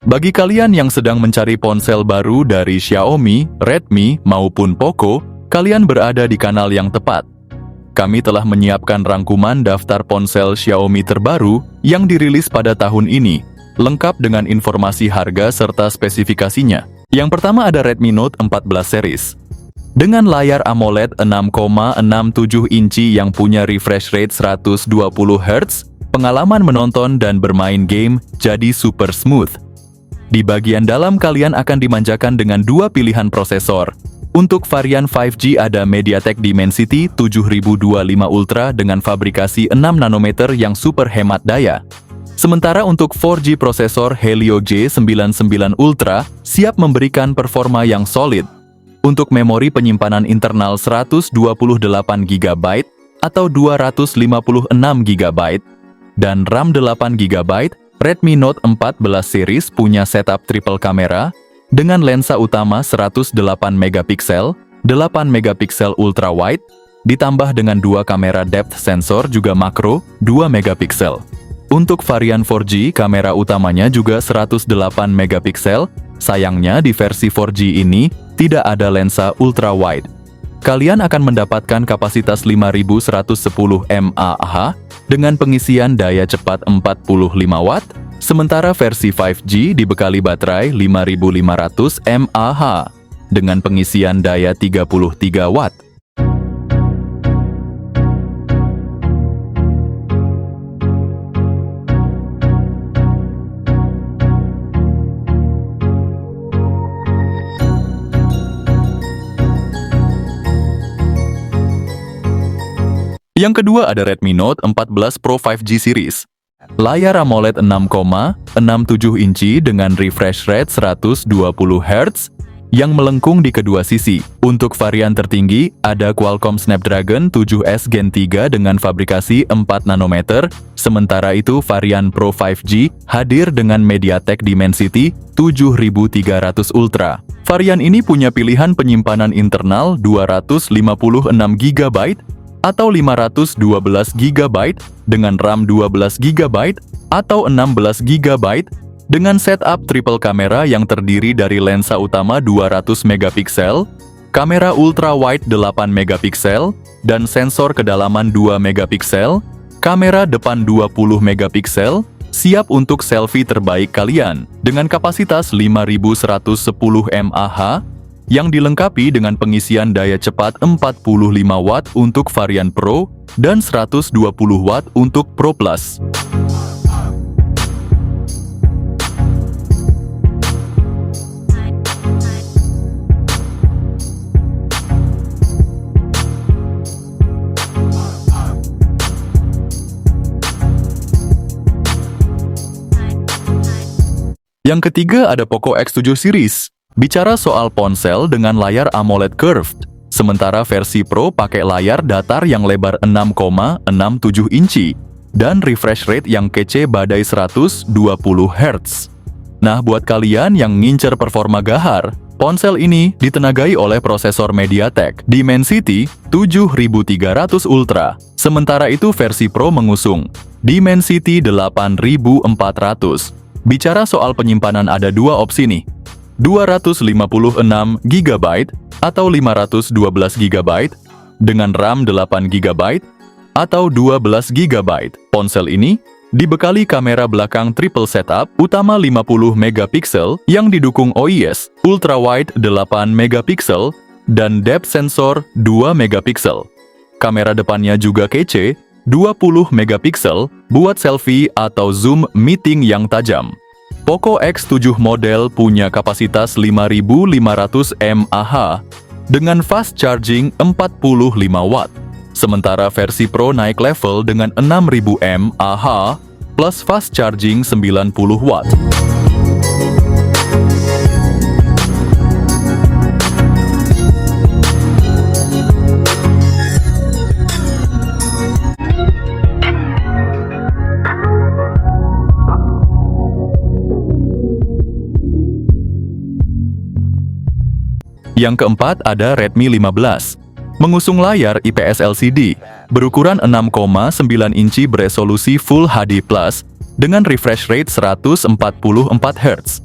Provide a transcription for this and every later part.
Bagi kalian yang sedang mencari ponsel baru dari Xiaomi, Redmi, maupun Poco, kalian berada di kanal yang tepat. Kami telah menyiapkan rangkuman daftar ponsel Xiaomi terbaru yang dirilis pada tahun ini, lengkap dengan informasi harga serta spesifikasinya. Yang pertama ada Redmi Note 14 series. Dengan layar AMOLED 6,67 inci yang punya refresh rate 120 Hz, pengalaman menonton dan bermain game jadi super smooth. Di bagian dalam kalian akan dimanjakan dengan dua pilihan prosesor. Untuk varian 5G ada MediaTek Dimensity 7025 Ultra dengan fabrikasi 6 nanometer yang super hemat daya. Sementara untuk 4G prosesor Helio G99 Ultra siap memberikan performa yang solid. Untuk memori penyimpanan internal 128GB atau 256GB dan RAM 8GB, Redmi Note 14 series punya setup triple kamera dengan lensa utama 108 megapiksel, 8 megapiksel ultra wide, ditambah dengan dua kamera depth sensor juga makro 2 megapiksel. Untuk varian 4G, kamera utamanya juga 108 megapiksel. Sayangnya di versi 4G ini tidak ada lensa ultra wide. Kalian akan mendapatkan kapasitas 5110 mAh dengan pengisian daya cepat 45 Watt, sementara versi 5G dibekali baterai 5500 mAh dengan pengisian daya 33 Watt. Yang kedua ada Redmi Note 14 Pro 5G series. Layar AMOLED 6,67 inci dengan refresh rate 120 Hz yang melengkung di kedua sisi. Untuk varian tertinggi ada Qualcomm Snapdragon 7S Gen 3 dengan fabrikasi 4 nanometer, sementara itu varian Pro 5G hadir dengan MediaTek Dimensity 7300 Ultra. Varian ini punya pilihan penyimpanan internal 256GB atau 512GB dengan RAM 12GB atau 16GB dengan setup triple kamera yang terdiri dari lensa utama 200 megapiksel, kamera ultra wide 8 megapiksel dan sensor kedalaman 2 megapiksel, kamera depan 20 megapiksel, siap untuk selfie terbaik kalian dengan kapasitas 5110 mAh yang dilengkapi dengan pengisian daya cepat 45 Watt untuk varian Pro dan 120 Watt untuk Pro Plus. Yang ketiga ada Poco X7 series. Bicara soal ponsel dengan layar AMOLED curved, sementara versi Pro pakai layar datar yang lebar 6,67 inci dan refresh rate yang kece badai 120 Hz. Nah, buat kalian yang ngincer performa gahar, ponsel ini ditenagai oleh prosesor MediaTek Dimensity 7300 Ultra. Sementara itu versi Pro mengusung Dimensity 8400. Bicara soal penyimpanan ada dua opsi nih. 256GB atau 512GB dengan RAM 8GB atau 12GB. Ponsel ini dibekali kamera belakang triple setup utama 50 megapiksel yang didukung OIS, ultra wide 8 megapiksel dan depth sensor 2 megapiksel. Kamera depannya juga kece, 20 megapiksel buat selfie atau zoom meeting yang tajam. Poco X7 model punya kapasitas 5500 mAh dengan fast charging 45 Watt. Sementara versi Pro naik level dengan 6000 mAh plus fast charging 90 Watt. Yang keempat ada Redmi 15. Mengusung layar IPS LCD, berukuran 6,9 inci beresolusi Full HD Plus dengan refresh rate 144 Hz.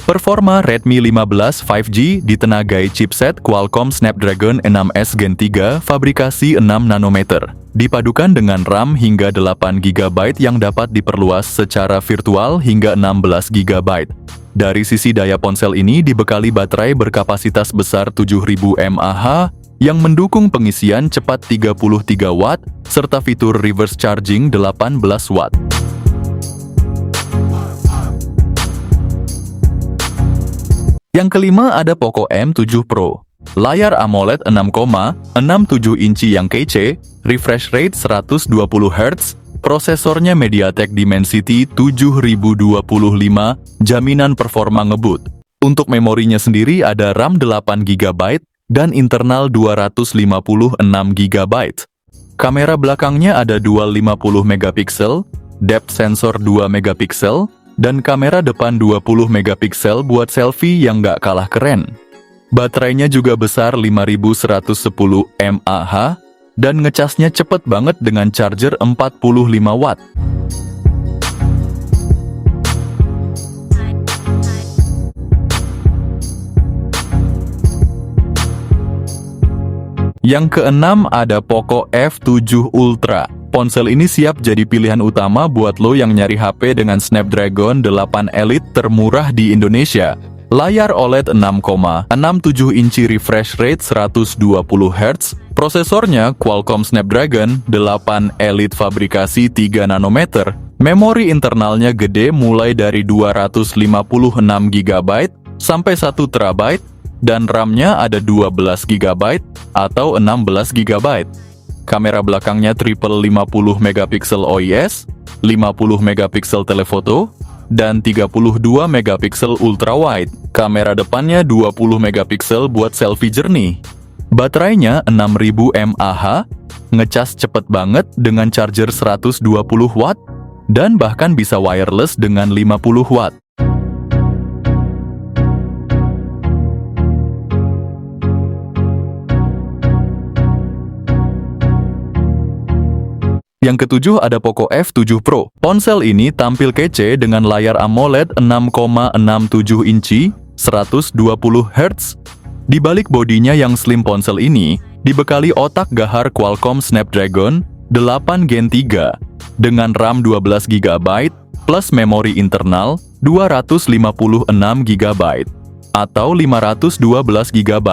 Performa Redmi 15 5G ditenagai chipset Qualcomm Snapdragon 6S Gen 3 fabrikasi 6 nanometer. Dipadukan dengan RAM hingga 8 GB yang dapat diperluas secara virtual hingga 16 GB. Dari sisi daya ponsel ini dibekali baterai berkapasitas besar 7000 mAh yang mendukung pengisian cepat 33 Watt serta fitur reverse charging 18 Watt. Yang kelima ada Poco M7 Pro. Layar AMOLED 6,67 inci yang kece, refresh rate 120 Hz, prosesornya MediaTek Dimensity 7025, jaminan performa ngebut. Untuk memorinya sendiri ada RAM 8 GB dan internal 256 GB. Kamera belakangnya ada dual 50 megapiksel, depth sensor 2 megapiksel, dan kamera depan 20 megapiksel buat selfie yang nggak kalah keren. Baterainya juga besar 5110 mAh dan ngecasnya cepet banget dengan charger 45 Watt. Yang keenam ada Poco F7 Ultra. Ponsel ini siap jadi pilihan utama buat lo yang nyari HP dengan Snapdragon 8 Elite termurah di Indonesia. Layar OLED 6,67 inci, refresh rate 120 Hz, prosesornya Qualcomm Snapdragon 8 Elite fabrikasi 3 nanometer, memori internalnya gede mulai dari 256 GB sampai 1 TB, dan RAM-nya ada 12 GB atau 16 GB. Kamera belakangnya triple 50 megapiksel OIS, 50 megapiksel telefoto, dan 32 megapiksel ultrawide. Kamera depannya 20 megapiksel buat selfie jernih. Baterainya 6000 mAh, ngecas cepet banget dengan charger 120 Watt, dan bahkan bisa wireless dengan 50 Watt. Yang ketujuh ada Poco F7 Pro. Ponsel ini tampil kece dengan layar AMOLED 6,67 inci, 120 Hz. Di balik bodinya yang slim, ponsel ini dibekali otak gahar Qualcomm Snapdragon 8 Gen 3 dengan RAM 12 GB plus memori internal 256 GB atau 512 GB.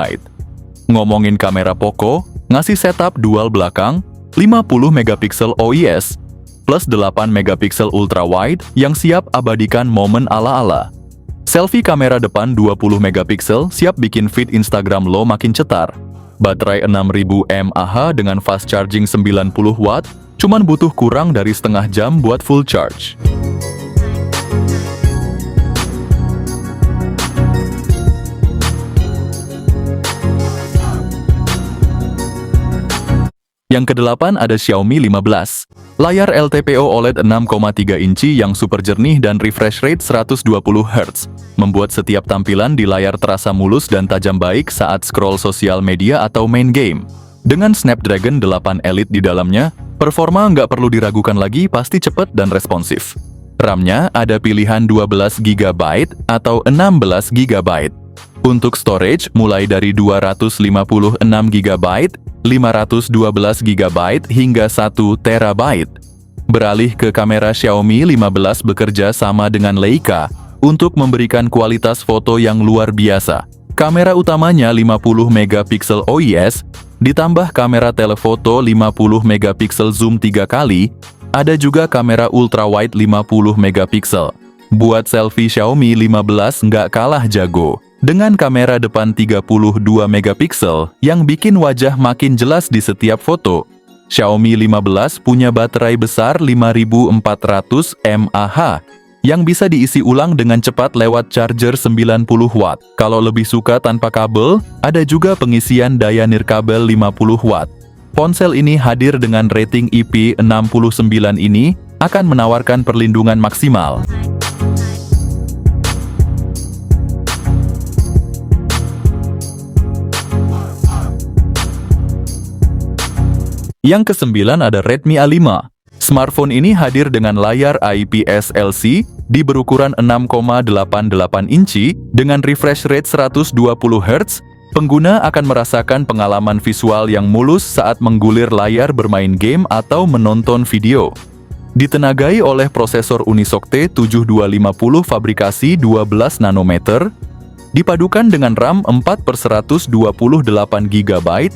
Ngomongin kamera, Poco ngasih setup dual belakang 50 megapiksel OIS plus 8 megapiksel ultrawide yang siap abadikan momen ala-ala. Selfie kamera depan 20 megapiksel siap bikin feed Instagram lo makin cetar. Baterai 6000 mAh dengan fast charging 90 Watt, cuman butuh kurang dari setengah jam buat full charge. Yang kedelapan ada Xiaomi 15. Layar LTPO OLED 6,3 inci yang super jernih dan refresh rate 120 Hz, membuat setiap tampilan di layar terasa mulus dan tajam baik saat scroll sosial media atau main game. Dengan Snapdragon 8 Elite di dalamnya, performa nggak perlu diragukan lagi, pasti cepet dan responsif. RAM-nya ada pilihan 12 GB atau 16 GB. Untuk storage mulai dari 256 GB, 512 GB hingga 1 TB. Beralih ke kamera, Xiaomi 15 bekerja sama dengan Leica untuk memberikan kualitas foto yang luar biasa. Kamera utamanya 50 megapiksel OIS, ditambah kamera telefoto 50 megapiksel zoom 3 kali, ada juga kamera ultrawide 50 megapiksel. Buat selfie, Xiaomi 15 nggak kalah jago. Dengan kamera depan 32 megapiksel yang bikin wajah makin jelas di setiap foto. Xiaomi 15 punya baterai besar 5400 mAh yang bisa diisi ulang dengan cepat lewat charger 90 Watt. Kalau lebih suka tanpa kabel, ada juga pengisian daya nirkabel 50 Watt. Ponsel ini hadir dengan rating IP69 ini akan menawarkan perlindungan maksimal. Yang kesembilan ada Redmi A5. Smartphone ini hadir dengan layar IPS LC di berukuran 6,88 inci dengan refresh rate 120 Hz. Pengguna akan merasakan pengalaman visual yang mulus saat menggulir layar bermain game atau menonton video. Ditenagai oleh prosesor Unisoc T7250 fabrikasi 12 nanometer, dipadukan dengan RAM 4/128 GB,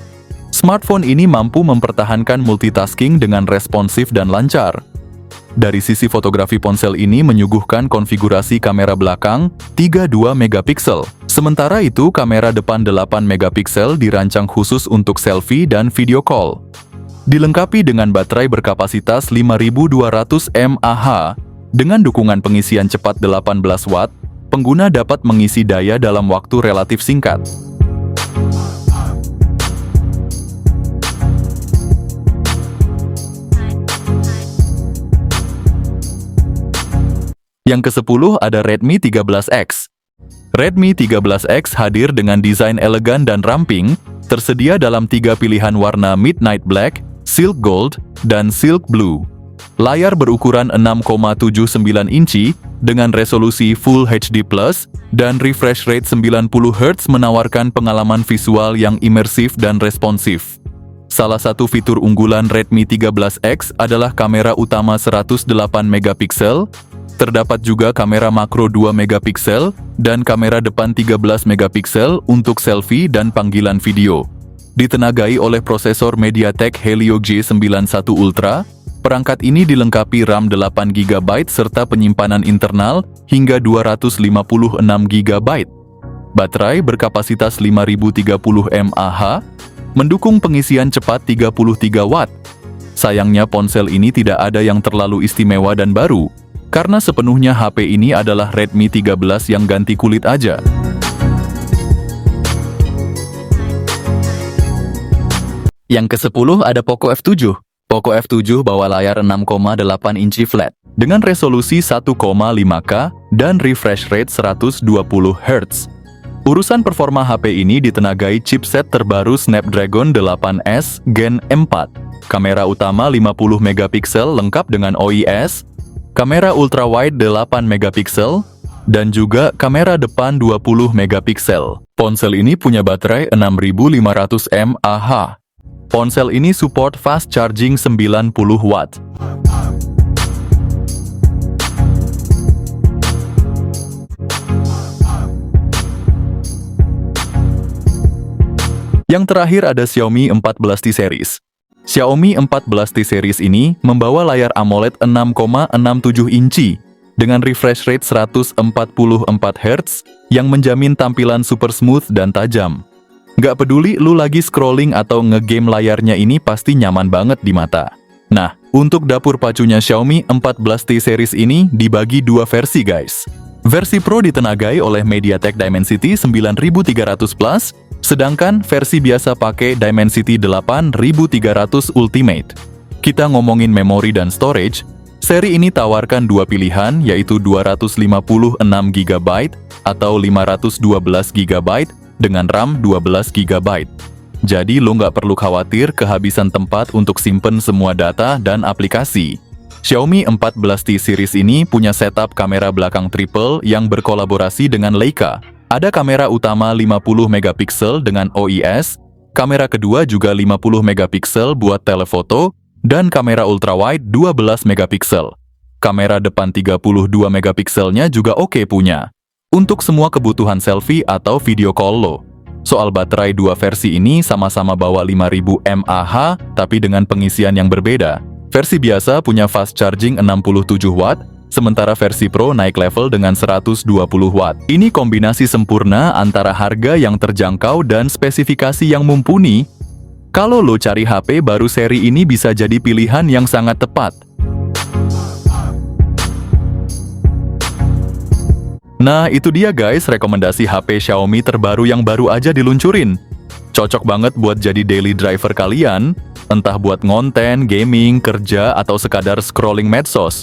smartphone ini mampu mempertahankan multitasking dengan responsif dan lancar. Dari sisi fotografi, ponsel ini menyuguhkan konfigurasi kamera belakang 32 megapiksel. Sementara itu, kamera depan 8 megapiksel dirancang khusus untuk selfie dan video call. Dilengkapi dengan baterai berkapasitas 5200 mAh, dengan dukungan pengisian cepat 18 Watt, pengguna dapat mengisi daya dalam waktu relatif singkat. Yang ke-10 ada Redmi 13X. Redmi 13X hadir dengan desain elegan dan ramping, tersedia dalam 3 pilihan warna Midnight Black, Silk Gold, dan Silk Blue. Layar berukuran 6,79 inci dengan resolusi Full HD+, dan refresh rate 90 Hz menawarkan pengalaman visual yang imersif dan responsif. Salah satu fitur unggulan Redmi 13X adalah kamera utama 108 megapiksel, terdapat juga kamera makro 2 megapiksel, dan kamera depan 13 megapiksel untuk selfie dan panggilan video. Ditenagai oleh prosesor MediaTek Helio G91 Ultra, perangkat ini dilengkapi RAM 8 GB serta penyimpanan internal hingga 256 GB. Baterai berkapasitas 5030 mAh, mendukung pengisian cepat 33 Watt. Sayangnya ponsel ini tidak ada yang terlalu istimewa dan baru, karena sepenuhnya HP ini adalah Redmi 13 yang ganti kulit aja. Yang ke-10 ada Poco F7. Poco F7 bawa layar 6,8 inci flat, dengan resolusi 1,5K dan refresh rate 120 Hz. Urusan performa HP ini ditenagai chipset terbaru Snapdragon 8S Gen 4. Kamera utama 50 megapiksel lengkap dengan OIS, kamera ultrawide 8 megapiksel, dan juga kamera depan 20 megapiksel. Ponsel ini punya baterai 6500 mAh. Ponsel ini support fast charging 90 Watt. Yang terakhir ada Xiaomi 14T series. Xiaomi 14T series ini membawa layar AMOLED 6,67 inci dengan refresh rate 144 Hz yang menjamin tampilan super smooth dan tajam. Nggak peduli lu lagi scrolling atau ngegame, layarnya ini pasti nyaman banget di mata. Nah, untuk dapur pacunya Xiaomi 14T series ini dibagi 2 versi guys. Versi Pro ditenagai oleh MediaTek Dimensity 9300 Plus, sedangkan versi biasa pakai Dimensity 8300 Ultimate. Kita ngomongin memori dan storage, seri ini tawarkan 2 pilihan, yaitu 256 GB atau 512 GB dengan RAM 12 GB. Jadi lo nggak perlu khawatir kehabisan tempat untuk simpen semua data dan aplikasi. Xiaomi 14T series ini punya setup kamera belakang triple yang berkolaborasi dengan Leica. Ada kamera utama 50 megapiksel dengan OIS, kamera kedua juga 50 megapiksel buat telefoto, dan kamera ultrawide 12 megapiksel. Kamera depan 32 megapikselnya juga oke punya, untuk semua kebutuhan selfie atau video call lo. Soal baterai, 2 versi ini sama-sama bawa 5000 mAh, tapi dengan pengisian yang berbeda. Versi biasa punya fast charging 67 Watt, sementara versi Pro naik level dengan 120 Watt. Ini kombinasi sempurna antara harga yang terjangkau dan spesifikasi yang mumpuni. Kalau lo cari HP baru seri ini bisa jadi pilihan yang sangat tepat. Nah, itu dia guys rekomendasi HP Xiaomi terbaru yang baru aja diluncurin. Cocok banget buat jadi daily driver kalian, entah buat ngonten, gaming, kerja, atau sekadar scrolling medsos.